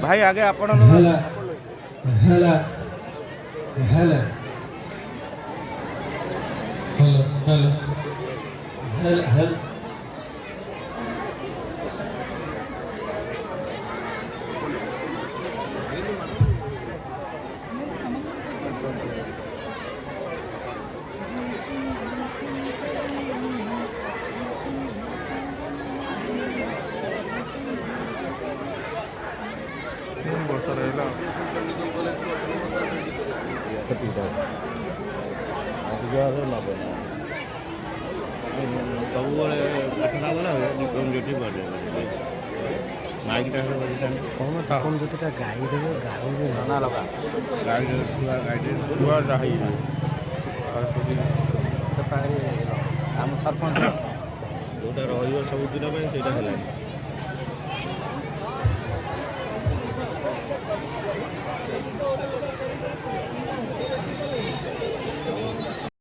भाई आगे आपण हेला हेला हेला हेला हेला हेला हेला ବର୍ଷା ରହିଲା ସବୁବେଳେ ଆଠଟା ବେଲା ହୁଏ ଡ୍ୟୁଟି ବଢ଼େ ମାଇକିଟା କଣ ତାକୁ ଯେତେଟା ଗାଈ ଦେବେ ଗାଈ ଲଗା ଗାଈ ଛୁଆଟା ହେଇଯିବ ଆମ ସରପଞ୍ଚ ଯେଉଁଟା ରହିବ ସବୁଦିନ ପାଇଁ ସେଇଟା ହେଲାନି।